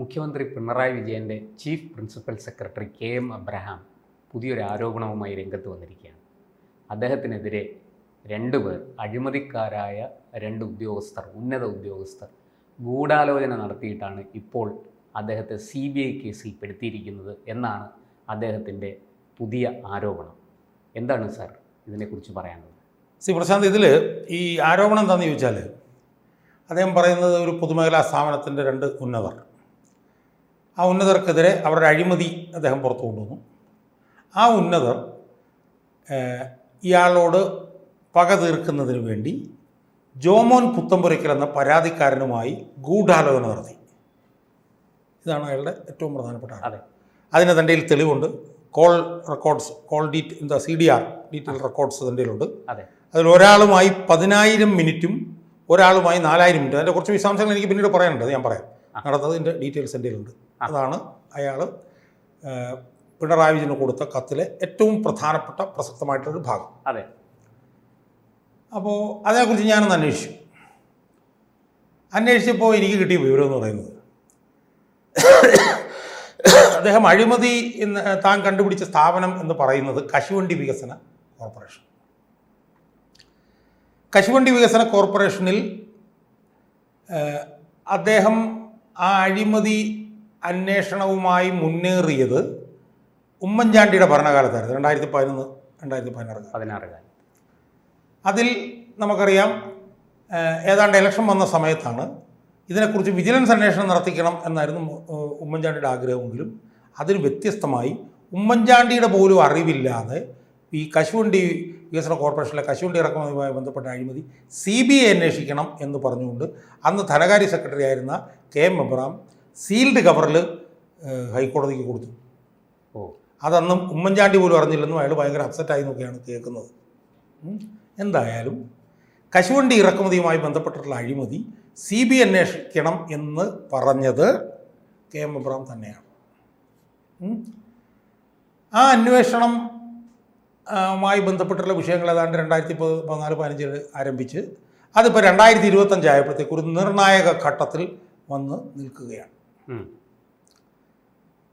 മുഖ്യമന്ത്രി പിണറായി വിജയൻ്റെ chief principal secretary K M. Abraham പുതിയൊരു ആരോപണവുമായി രംഗത്ത് വന്നിരിക്കുകയാണ്. അദ്ദേഹത്തിനെതിരെ രണ്ടുപേർ, അഴിമതിക്കാരായ രണ്ട് ഉദ്യോഗസ്ഥർ, ഉന്നത ഉദ്യോഗസ്ഥർ ഗൂഢാലോചന നടത്തിയിട്ടാണ് ഇപ്പോൾ അദ്ദേഹത്തെ CBI കേസിൽ പെടുത്തിയിരിക്കുന്നത് എന്നാണ് അദ്ദേഹത്തിൻ്റെ പുതിയ ആരോപണം. എന്താണ് സാർ ഇതിനെക്കുറിച്ച് പറയാനുള്ളത്? പ്രശാന്ത്, ഇതിൽ ഈ ആരോപണം എന്താണെന്ന് ചോദിച്ചാൽ, അദ്ദേഹം പറയുന്നത് ഒരു പൊതുമേഖലാ സ്ഥാപനത്തിൻ്റെ രണ്ട് ഉന്നതർ, ആ ഉന്നതർക്കെതിരെ അവരുടെ അഴിമതി അദ്ദേഹം പുറത്തു കൊണ്ടുവന്നു. ആ ഉന്നതർ ഇയാളോട് പക തീർക്കുന്നതിന് വേണ്ടി ജോമോൻ പുത്തമ്പുരയ്ക്കൽ എന്ന പരാതിക്കാരനുമായി ഗൂഢാലോചന നടത്തി. ഇതാണ് അയാളുടെ ഏറ്റവും പ്രധാനപ്പെട്ട ആൾ. അതിന് തൻ്റെ തെളിവുണ്ട്. Call records, CDR detail records തൻ്റെ ഉണ്ട്. അതിൽ ഒരാളുമായി 10,000 മിനിറ്റും ഒരാളുമായി 4,000 മിനിറ്റും. അതിൻ്റെ കുറച്ച് വിശദാംശങ്ങൾ എനിക്ക് പിന്നീട് പറയാനുണ്ട്, ഞാൻ പറയാം. നടന്നതിൻ്റെ ഡീറ്റെയിൽസ് എൻ്റെ ഉണ്ട്. അതാണ് അയാൾ പിണറായി വിജയന് കൊടുത്ത കത്തിലെ ഏറ്റവും പ്രധാനപ്പെട്ട പ്രസക്തമായിട്ടൊരു ഭാഗം. അപ്പോൾ അതേക്കുറിച്ച് ഞാനൊന്ന് അന്വേഷിച്ചപ്പോൾ എനിക്ക് കിട്ടിയ വിവരം എന്ന് പറയുന്നത്, അദ്ദേഹം അഴിമതി എന്ന് താൻ കണ്ടുപിടിച്ച സ്ഥാപനം എന്ന് പറയുന്നത് കശുവണ്ടി വികസന കോർപ്പറേഷൻ. കശുവണ്ടി വികസന കോർപ്പറേഷനിൽ അദ്ദേഹം ആ അഴിമതി അന്വേഷണവുമായി മുന്നേറിയത് ഉമ്മൻചാണ്ടിയുടെ ഭരണകാലത്തായിരുന്നു, 2011-2016 കാലം. അതിൽ നമുക്കറിയാം, ഏതാണ്ട് ഇലക്ഷൻ വന്ന സമയത്താണ് ഇതിനെക്കുറിച്ച് വിജിലൻസ് അന്വേഷണം നടത്തിക്കണം എന്നായിരുന്നു ഉമ്മൻചാണ്ടിയുടെ ആഗ്രഹമെങ്കിലും അതിന് വ്യത്യസ്തമായി ഉമ്മൻചാണ്ടിയുടെ പോലും അറിവില്ലാതെ ഈ കശുവണ്ടി വികസന കോർപ്പറേഷനിലെ കശുവണ്ടി ഇറക്കുമതിയുമായി ബന്ധപ്പെട്ട അഴിമതി CBI അന്വേഷിക്കണം എന്ന് പറഞ്ഞുകൊണ്ട് അന്ന് ധനകാര്യ സെക്രട്ടറി ആയിരുന്ന K.M. അബ്രഹാം സീൽഡ് കവറിൽ ഹൈക്കോടതിക്ക് കൊടുത്തു. അതന്നും ഉമ്മൻചാണ്ടി പോലും അറിഞ്ഞില്ലെന്നും അയാൾ ഭയങ്കര അപ്സെറ്റായി നോക്കിയാണ് കേൾക്കുന്നത്. എന്തായാലും കശുവണ്ടി ഇറക്കുമതിയുമായി ബന്ധപ്പെട്ടിട്ടുള്ള അഴിമതി CBI അന്വേഷിക്കണം എന്ന് പറഞ്ഞത് K.M. അബ്രഹാം തന്നെയാണ്. ആ അന്വേഷണം മായി ബന്ധപ്പെട്ടുള്ള വിഷയങ്ങൾ ഏതാണ്ട് 2014-15 ആരംഭിച്ച് അതിപ്പോൾ 2025 ആയപ്പോഴത്തേക്ക് ഒരു നിർണായക ഘട്ടത്തിൽ വന്ന് നിൽക്കുകയാണ്.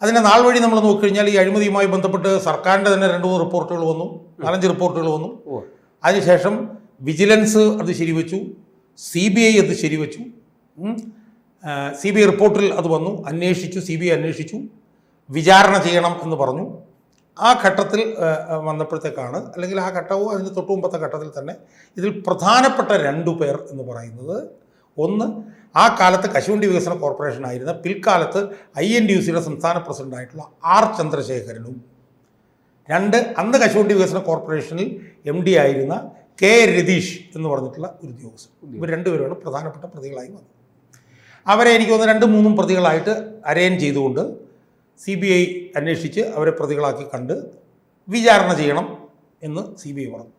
അതിൻ്റെ നാൾ വഴി നമ്മൾ നോക്കിക്കഴിഞ്ഞാൽ ഈ അഴിമതിയുമായി ബന്ധപ്പെട്ട് സർക്കാരിൻ്റെ തന്നെ 2-3 റിപ്പോർട്ടുകൾ വന്നു, 4-5 റിപ്പോർട്ടുകൾ വന്നു. അതിനുശേഷം വിജിലൻസ് അത് ശരിവെച്ചു, CBI അത് ശരിവെച്ചു. CBI റിപ്പോർട്ടിൽ അത് വന്നു, CBI അന്വേഷിച്ചു, വിചാരണ ചെയ്യണം എന്ന് പറഞ്ഞു. ആ ഘട്ടത്തിൽ വന്നപ്പോഴത്തേക്കാണ്, അല്ലെങ്കിൽ ആ ഘട്ടവും അതിന് തൊട്ട് മുമ്പത്തെ ഘട്ടത്തിൽ തന്നെ ഇതിൽ പ്രധാനപ്പെട്ട 2 പേർ എന്ന് പറയുന്നത്, ഒന്ന് ആ കാലത്ത് കശുവണ്ടി വികസന കോർപ്പറേഷനായിരുന്ന പിൽക്കാലത്ത് INTUCയുടെ സംസ്ഥാന പ്രസിഡൻ്റായിട്ടുള്ള R. ചന്ദ്രശേഖരനും, 2 അന്ന് കശുവണ്ടി വികസന കോർപ്പറേഷനിൽ MD ആയിരുന്ന K. രതീഷ് എന്ന് പറഞ്ഞിട്ടുള്ള ഒരു ഉദ്യോഗസ്ഥൻ. ഇവർ 2 പേരുമാണ് പ്രധാനപ്പെട്ട പ്രതികളായി വന്നത്. അവരെ എനിക്ക് തോന്നുന്നു 2-3 പ്രതികളായിട്ട് അറേഞ്ച് ചെയ്തുകൊണ്ട് CBI അന്വേഷിച്ച് അവരെ പ്രതികളാക്കി കണ്ട് വിചാരണ ചെയ്യണം എന്ന് CBI പറഞ്ഞു.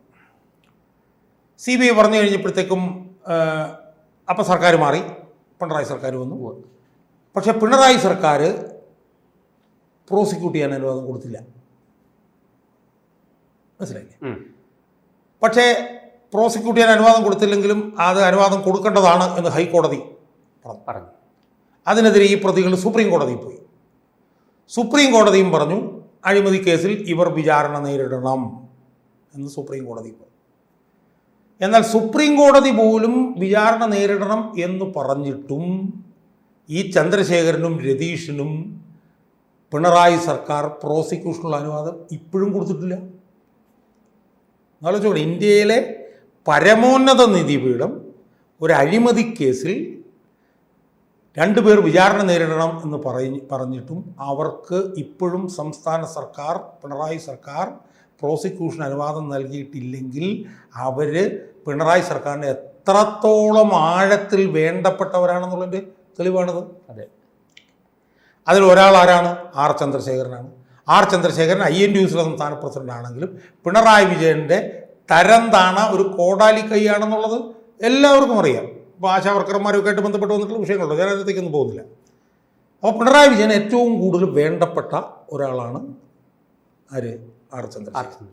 CBI പറഞ്ഞു കഴിഞ്ഞപ്പോഴത്തേക്കും അപ്പം സർക്കാർ മാറി, പിണറായി സർക്കാർ വന്നു. പക്ഷേ പിണറായി സർക്കാർ പ്രോസിക്യൂട്ട് ചെയ്യാൻ അനുവാദം കൊടുത്തില്ല, മനസ്സിലായില്ലേ? പക്ഷേ പ്രോസിക്യൂട്ട് ചെയ്യാൻ അനുവാദം കൊടുത്തില്ലെങ്കിലും അത് അനുവാദം കൊടുക്കേണ്ടതാണ് എന്ന് ഹൈക്കോടതി പറഞ്ഞു. അതിനെതിരെ ഈ പ്രതികൾ സുപ്രീം കോടതിയിൽ പോയി. സുപ്രീം കോടതിയും പറഞ്ഞു അഴിമതി കേസിൽ ഇവർ വിചാരണ നേരിടണം എന്ന് സുപ്രീം കോടതി പറഞ്ഞു. എന്നാൽ സുപ്രീം കോടതി പോലും വിചാരണ നേരിടണം എന്ന് പറഞ്ഞിട്ടും ഈ ചന്ദ്രശേഖരനും രതീഷിനും പിണറായി സർക്കാർ പ്രോസിക്യൂഷനുള്ള അനുവാദം ഇപ്പോഴും കൊടുത്തിട്ടില്ല. ആലോചിച്ചോളൂ, ഇന്ത്യയിലെ പരമോന്നത നീതിപീഠം ഒരു അഴിമതി കേസിൽ 2 പേർ വിചാരണ നേരിടണം എന്ന് പറഞ്ഞിട്ടും അവർക്ക് ഇപ്പോഴും സംസ്ഥാന സർക്കാർ, പിണറായി സർക്കാർ പ്രോസിക്യൂഷൻ അനുവാദം നൽകിയിട്ടില്ലെങ്കിൽ അവർ പിണറായി സർക്കാരിന് എത്രത്തോളം ആഴത്തിൽ വേണ്ടപ്പെട്ടവരാണെന്നുള്ളതിൻ്റെ തെളിവാണത്. അതിൽ ഒരാൾ ആരാണ്? R. ചന്ദ്രശേഖരനാണ്. R. ചന്ദ്രശേഖരൻ INTUCയുടെ സംസ്ഥാന പ്രസിഡന്റ് ആണെങ്കിലും പിണറായി വിജയൻ്റെ തരം താണ ഒരു കോടാലി കൈയാണെന്നുള്ളത് എല്ലാവർക്കും അറിയാം. ഇപ്പോൾ ആശാവർക്കർമാരൊക്കെ ആയിട്ട് ബന്ധപ്പെട്ട് വന്നിട്ടുള്ള വിഷയങ്ങളുണ്ട്, ഞാൻ അതിലേക്കൊന്നും പോകുന്നില്ല. അപ്പോൾ പിണറായി വിജയൻ ഏറ്റവും കൂടുതൽ വേണ്ടപ്പെട്ട ഒരാളാണ് ആര്? R. ചന്ദ്രശേഖരൻ.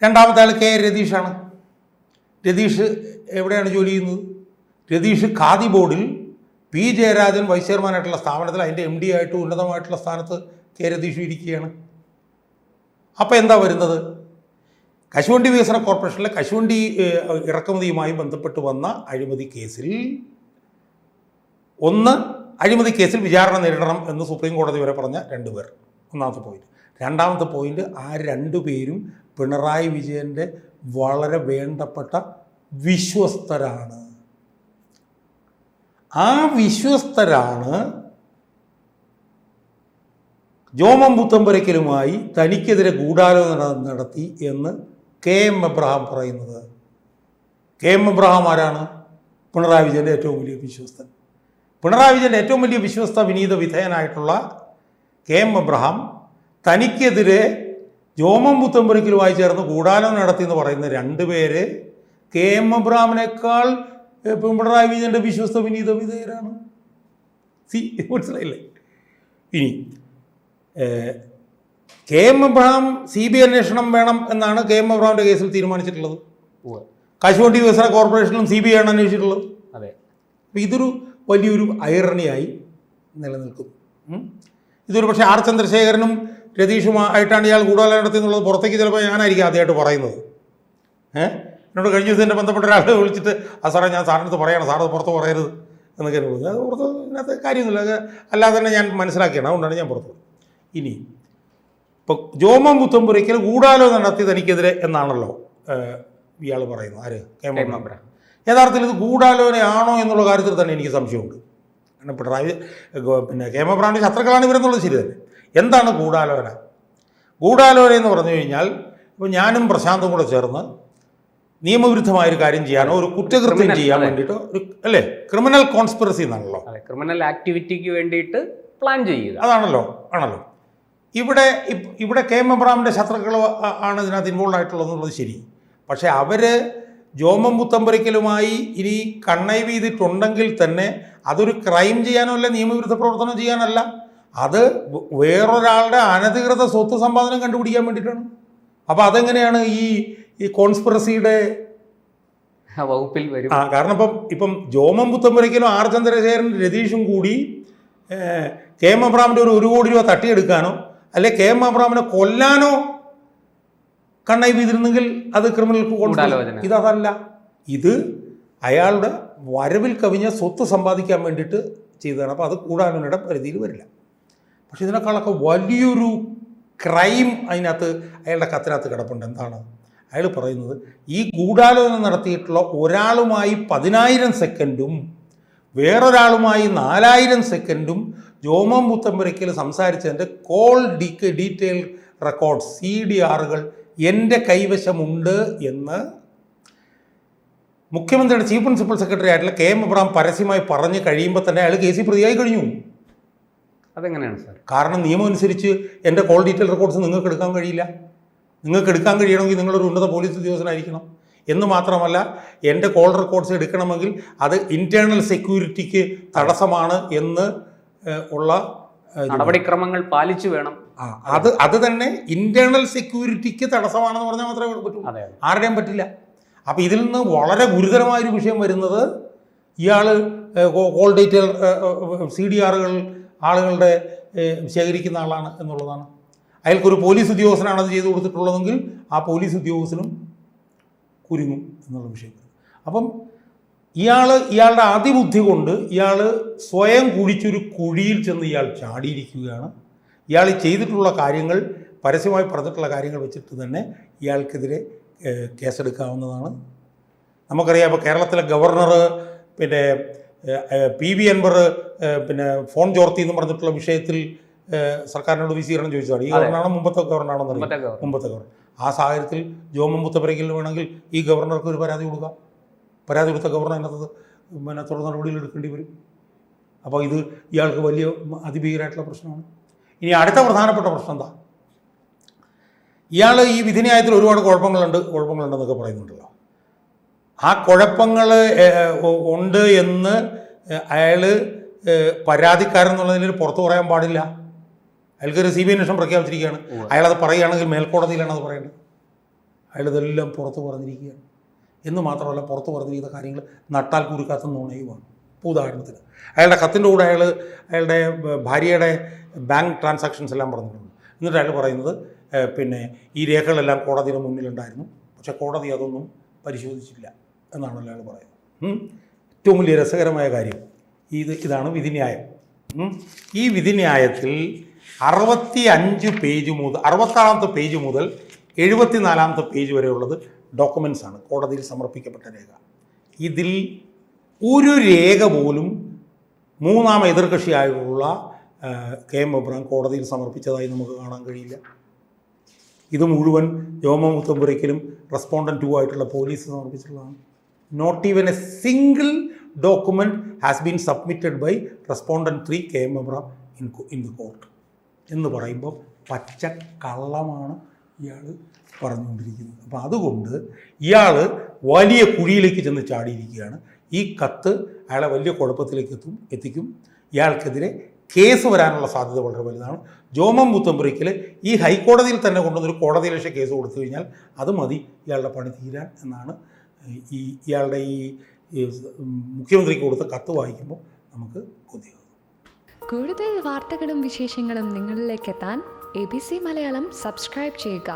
രണ്ടാമത്തെ ആൾ K. രതീഷാണ്. രതീഷ് എവിടെയാണ് ജോലി ചെയ്യുന്നത്? രതീഷ് ഖാദി ബോർഡിൽ പി ജയരാജൻ വൈസ് ചെയർമാനായിട്ടുള്ള സ്ഥാപനത്തിൽ അതിൻ്റെ MD ആയിട്ട് ഉന്നതമായിട്ടുള്ള സ്ഥാനത്ത് കെ രതീഷ് ഇരിക്കുകയാണ്. അപ്പോൾ എന്താ വരുന്നത്? കശുവണ്ടി വികസന കോർപ്പറേഷനിലെ കശുവണ്ടി ഇറക്കുമതിയുമായി ബന്ധപ്പെട്ട് വന്ന അഴിമതി കേസിൽ അഴിമതി കേസിൽ വിചാരണ നേരിടണം എന്ന് സുപ്രീം കോടതി വരെ പറഞ്ഞ 2 പേർ. ഒന്നാമത്തെ പോയിന്റ്. രണ്ടാമത്തെ പോയിന്റ്, ആ 2 പേരും പിണറായി വിജയൻ്റെ വളരെ വേണ്ടപ്പെട്ട വിശ്വസ്തരാണ്. ആ വിശ്വസ്തരാണ് ജോമം പുത്തമ്പുരയ്ക്കലുമായി തനിക്കെതിരെ ഗൂഢാലോചന നടത്തി എന്ന് KM എബ്രഹാം പറയുന്നത്. KM എബ്രഹാം ആരാണ്? പിണറായി വിജയൻ്റെ ഏറ്റവും വലിയ വിശ്വസ്തൻ. പിണറായി വിജയൻ്റെ ഏറ്റവും വലിയ വിശ്വസ്ത വിനീത വിധേയനായിട്ടുള്ള KM എബ്രഹാം തനിക്കെതിരെ ജോമം പുത്തമ്പുരയ്ക്കലുമായി ചേർന്ന് ഗൂഢാലോചന നടത്തി എന്ന് പറയുന്ന 2 പേര് KM എബ്രഹാമിനേക്കാൾ പിണറായി വിജയൻ്റെ വിശ്വസ്ത വിനീത വിധേയരാണ്. മനസ്സിലായില്ലേ? ഇനി KM എബ്രഹാം CBI അന്വേഷണം വേണം എന്നാണ് KM എബ്രഹാമിൻ്റെ കേസിൽ തീരുമാനിച്ചിട്ടുള്ളത്. കശുവണ്ടി വികസന കോർപ്പറേഷനിലും CBI ആണ് അന്വേഷിച്ചിട്ടുള്ളത്. അതെ. അപ്പോൾ ഇതൊരു വലിയൊരു ഐറണിയായി നിലനിൽക്കുന്നു. ഇതൊരു പക്ഷേ R ചന്ദ്രശേഖരനും രതീഷുമായിട്ടാണ് ഇയാൾ ഗൂഢാലോചന നടത്തിയെന്നുള്ളത് പുറത്തേക്ക് ചിലപ്പോൾ ഞാനായിരിക്കും ആദ്യമായിട്ട് പറയുന്നത്. എന്നോട് കഴിഞ്ഞ ദിവസം എന്നെ ബന്ധപ്പെട്ട ഒരാളെ വിളിച്ചിട്ട് സാറേ ഞാൻ സാറിൻ്റെ അടുത്ത് പറയണം, സാറ് പുറത്ത് പറയരുത് എന്നൊക്കെ പറഞ്ഞു. അത് പുറത്ത് ഇതിനകത്ത് കാര്യമൊന്നുമില്ല, അല്ലാതെ തന്നെ ഞാൻ മനസ്സിലാക്കിയാണ്, അതുകൊണ്ടാണ് ഞാൻ പുറത്ത്. ഇനി ഇപ്പോൾ ജോമം പുത്തമ്പുരയ്ക്കൽ ഗൂഢാലോചന നടത്തി തനിക്കെതിരെ എന്നാണല്ലോ ഇയാൾ പറയുന്നത്. ആര്? KM Abraham. യഥാർത്ഥത്തിൽ ഇത് ഗൂഢാലോചനയാണോ എന്നുള്ള കാര്യത്തിൽ തന്നെ എനിക്ക് സംശയമുണ്ട്. കാരണം പിണറായി KM എബ്രഹാമിൻ്റെ ശത്രുക്കളാണ് ഇവരെന്നുള്ളത് ശരി തന്നെ. എന്താണ് ഗൂഢാലോചന? ഗൂഢാലോചന എന്ന് പറഞ്ഞു കഴിഞ്ഞാൽ ഇപ്പോൾ ഞാനും പ്രശാന്തും കൂടെ ചേർന്ന് നിയമവിരുദ്ധമായൊരു കാര്യം ചെയ്യാനോ ഒരു കുറ്റകൃത്യം ചെയ്യാൻ വേണ്ടിയിട്ട് അല്ലേ, ക്രിമിനൽ കോൺസ്പിറസി എന്നാണല്ലോ, ക്രിമിനൽ ആക്ടിവിറ്റിക്ക് വേണ്ടിയിട്ട് പ്ലാൻ ചെയ്യുക, ആണല്ലോ. ഇവിടെ KM എബ്രഹാമിൻ്റെ ശത്രുക്കൾ ആണ് ഇതിനകത്ത് ഇൻവോൾവ് ആയിട്ടുള്ളതെന്നുള്ളത് ശരി. പക്ഷേ അവർ ജോമം പുത്തമ്പുരയ്ക്കലുമായി ഇനി കണ്ണൈവ് ചെയ്തിട്ടുണ്ടെങ്കിൽ തന്നെ അതൊരു ക്രൈം ചെയ്യാനോ അല്ല നിയമവിരുദ്ധ പ്രവർത്തനം ചെയ്യാനല്ല, അത് വേറൊരാളുടെ അനധികൃത സ്വത്ത് സമ്പാദനം കണ്ടുപിടിക്കാൻ വേണ്ടിയിട്ടാണ്. അപ്പോൾ അതെങ്ങനെയാണ് ഈ കോൺസ്പിറസിയുടെ വകുപ്പിൽ വരും? കാരണം ഇപ്പം ജോമം പുത്തമ്പുരയ്ക്കലും R ചന്ദ്രശേഖരൻ രതീഷും കൂടി KM എബ്രഹാമിൻ്റെ ഒരു കോടി രൂപ തട്ടിയെടുക്കാനോ അല്ലെ KM എബ്രഹാമിനെ കൊല്ലാനോ കണ്ണൈവ് ചെയ്തിരുന്നെങ്കിൽ അത് ക്രിമിനൽ കോൺസ്പിറസി. ഇതല്ല, ഇത് അയാളുടെ വരവിൽ കവിഞ്ഞ സ്വത്ത് സമ്പാദിക്കാൻ വേണ്ടിയിട്ട് ചെയ്തതാണ്. അപ്പോൾ അത് ഗൂഢാലോചനയുടെ പരിധിയിൽ വരില്ല. പക്ഷെ ഇതിനേക്കാളൊക്കെ വലിയൊരു ക്രൈം അതിനകത്ത് അയാളുടെ കത്തിനകത്ത് കിടപ്പുണ്ട്. എന്താണ് അയാൾ പറയുന്നത്? ഈ ഗൂഢാലോചന നടത്തിയിട്ടുള്ള ഒരാളുമായി 10,000 സെക്കൻഡും വേറൊരാളുമായി 4,000 സെക്കൻഡും ജോമം പുത്തമ്പുരയ്ക്കൽ സംസാരിച്ചതിൻ്റെ കോൾ ഡീറ്റെയിൽ റെക്കോർഡ് CDRകൾ എൻ്റെ കൈവശമുണ്ട് എന്ന് മുഖ്യമന്ത്രിയുടെ ചീഫ് പ്രിൻസിപ്പൽ സെക്രട്ടറി ആയിട്ടുള്ള KM എബ്രഹാം പരസ്യമായി പറഞ്ഞു കഴിയുമ്പോൾ തന്നെ അയാൾ കേസിൽ പ്രതിയായി കഴിഞ്ഞു. അതെങ്ങനെയാണ് സാർ? കാരണം നിയമം അനുസരിച്ച് എൻ്റെ കോൾ ഡീറ്റെയിൽ റെക്കോർഡ്സ് നിങ്ങൾക്ക് എടുക്കാൻ കഴിയില്ല. നിങ്ങൾക്ക് എടുക്കാൻ കഴിയണമെങ്കിൽ നിങ്ങളൊരു ഉന്നത പോലീസ് ഉദ്യോഗസ്ഥനായിരിക്കണം. എന്ന് മാത്രമല്ല, എൻ്റെ കോൾ റെക്കോർഡ്സ് എടുക്കണമെങ്കിൽ അത് ഇൻറ്റേർണൽ സെക്യൂരിറ്റിക്ക് തടസ്സമാണ് എന്ന് ഉള്ള നടപടിക്രമങ്ങൾ പാലിച്ചു വേണം. അത് തന്നെ ഇൻറ്റേർണൽ സെക്യൂരിറ്റിക്ക് തടസ്സമാണെന്ന് പറഞ്ഞാൽ മാത്രമേ പറ്റൂ, ആരുടെയും പറ്റില്ല. അപ്പോൾ ഇതിൽ നിന്ന് വളരെ ഗുരുതരമായൊരു വിഷയം വരുന്നത് ഇയാൾ കോൾ ഡീറ്റെയിൽ CDRകൾ ആളുകളുടെ ശേഖരിക്കുന്ന ആളാണ് എന്നുള്ളതാണ്. അയാൾക്കൊരു പോലീസ് ഉദ്യോഗസ്ഥനാണ് അത് ചെയ്തു കൊടുത്തിട്ടുള്ളതെങ്കിൽ ആ പോലീസ് ഉദ്യോഗസ്ഥനും കുരുങ്ങും എന്നുള്ള വിഷയം. അപ്പം ഇയാളുടെ അതിബുദ്ധി കൊണ്ട് ഇയാൾ സ്വയം കുഴിച്ചൊരു കുഴിയിൽ ചെന്ന് ഇയാൾ ചാടിയിരിക്കുകയാണ്. ഇയാൾ ചെയ്തിട്ടുള്ള കാര്യങ്ങൾ, പരസ്യമായി പറഞ്ഞിട്ടുള്ള കാര്യങ്ങൾ വെച്ചിട്ട് തന്നെ ഇയാൾക്കെതിരെ കേസെടുക്കാവുന്നതാണ്. നമുക്കറിയാം, ഇപ്പോൾ കേരളത്തിലെ ഗവർണർ പിന്നെ PV അൻവർ പിന്നെ ഫോൺ ചോർത്തി എന്ന് പറഞ്ഞിട്ടുള്ള വിഷയത്തിൽ സർക്കാരിനോട് വിശദീകരണം ചോദിച്ചതാണ്. ഈ ഗവർണറാണോ മുമ്പത്തെ ഗവർണറാണെന്ന് അറിയാം, മുമ്പത്തെ ഗവർണർ. ആ സാഹചര്യത്തിൽ ജോമം പുത്തമ്പുരയ്ക്കലിന് വേണമെങ്കിൽ ഈ ഗവർണർക്ക് ഒരു പരാതി കൊടുക്കാം. പരാതി കൊടുത്ത ഗവർണർ അതിനകത്ത് തുടർ നടപടികൾ എടുക്കേണ്ടി വരും. അപ്പോൾ ഇത് ഇയാൾക്ക് വലിയ അതിഭീകരമായിട്ടുള്ള പ്രശ്നമാണ്. ഇനി അടുത്ത പ്രധാനപ്പെട്ട പ്രശ്നം എന്താ? ഇയാൾ ഈ വിധിന്യായത്തിൽ ഒരുപാട് കുഴപ്പങ്ങളുണ്ടെന്നൊക്കെ പറയുന്നുണ്ടല്ലോ. ആ കുഴപ്പങ്ങൾ ഉണ്ട് എന്ന് അയാൾ പരാതിക്കാരൻ എന്നുള്ളതിൽ പുറത്തു പറയാൻ പാടില്ല. അയാൾക്കൊരു CBI അന്വേഷണം പ്രഖ്യാപിച്ചിരിക്കുകയാണ്. അയാളത് പറയുകയാണെങ്കിൽ മേൽക്കോടതിയിലാണ് അത് പറയേണ്ടത്. അയാളിതെല്ലാം പുറത്ത് പറഞ്ഞിരിക്കുകയാണ്. എന്ന് മാത്രമല്ല, പുറത്ത് പറഞ്ഞിരിക്കുന്ന കാര്യങ്ങൾ നട്ടാൽ കുരുക്കാത്ത നുണയുമാണ്. ഇപ്പോൾ ഉദാഹരണത്തിന് അയാളുടെ കത്തിൻ്റെ കൂടെ അയാളുടെ ഭാര്യയുടെ ബാങ്ക് ട്രാൻസാക്ഷൻസ് എല്ലാം പറഞ്ഞിട്ടുണ്ട്. എന്നിട്ട് അയാൾ പറയുന്നത് പിന്നെ ഈ രേഖകളെല്ലാം കോടതിയുടെ മുന്നിലുണ്ടായിരുന്നു, പക്ഷേ കോടതി അതൊന്നും പരിശോധിച്ചില്ല എന്നാണല്ലോ അയാൾ പറയുന്നത്. ഏറ്റവും വലിയ രസകരമായ കാര്യം ഇതാണ് വിധിന്യായം. ഈ വിധിന്യായത്തിൽ 65 പേജ് മുതൽ 66ാമത്തെ പേജ് മുതൽ 74ാമത്തെ പേജ് വരെയുള്ളത് ഡോക്യുമെൻ്റ്സ് ആണ്, കോടതിയിൽ സമർപ്പിക്കപ്പെട്ട രേഖ. ഇതിൽ ഒരു രേഖ പോലും മൂന്നാം എതിർകക്ഷിയായുള്ള KM എബ്രഹാം കോടതിയിൽ സമർപ്പിച്ചതായി നമുക്ക് കാണാൻ കഴിയില്ല. ഇത് മുഴുവൻ ജോമോൻ മുത്തമ്പുരയ്ക്കലും റെസ്പോണ്ടൻറ്റ് 2 ആയിട്ടുള്ള പോലീസ് സമർപ്പിച്ചിട്ടുള്ളതാണ്. Not even a single document has been submitted by respondent 3 KM Abraham in the court എന്ന് പറയുമ്പോൾ പച്ച കള്ളമാണ് ഇയാൾ പറഞ്ഞുകൊണ്ടിരിക്കുന്നത്. അപ്പോൾ അതുകൊണ്ട് ഇയാൾ വലിയ കുഴിയിലേക്ക് ചെന്ന് ചാടിയിരിക്കുകയാണ്. ഈ കത്ത് അയാളെ വലിയ കുഴപ്പത്തിലേക്ക് എത്തിക്കും. ഇയാൾക്കെതിരെ കേസ് വരാനുള്ള സാധ്യത വളരെ വലുതാണ്. ജോമോൻ മുത്തമ്പുരയ്ക്കൽ ഈ ഹൈക്കോടതിയിൽ തന്നെ കൊണ്ടുവന്നൊരു കോടതിയിലക്ഷ്യ കേസ് കൊടുത്തു കഴിഞ്ഞാൽ അത് മതി ഇയാളുടെ പണി തീരാൻ എന്നാണ് ഇയാളുടെ ഈ മുഖ്യമന്ത്രിക്ക് കൊടുത്ത കത്ത് വായിക്കുമ്പോൾ നമുക്ക് ബോധ്യമാകും. കൂടുതൽ വാർത്തകളും വിശേഷങ്ങളും നിങ്ങളിലേക്ക് എത്താൻ ABC മലയാളം സബ്സ്ക്രൈബ് ചെയ്യുക,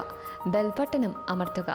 ബെൽ ബട്ടണും അമർത്തുക.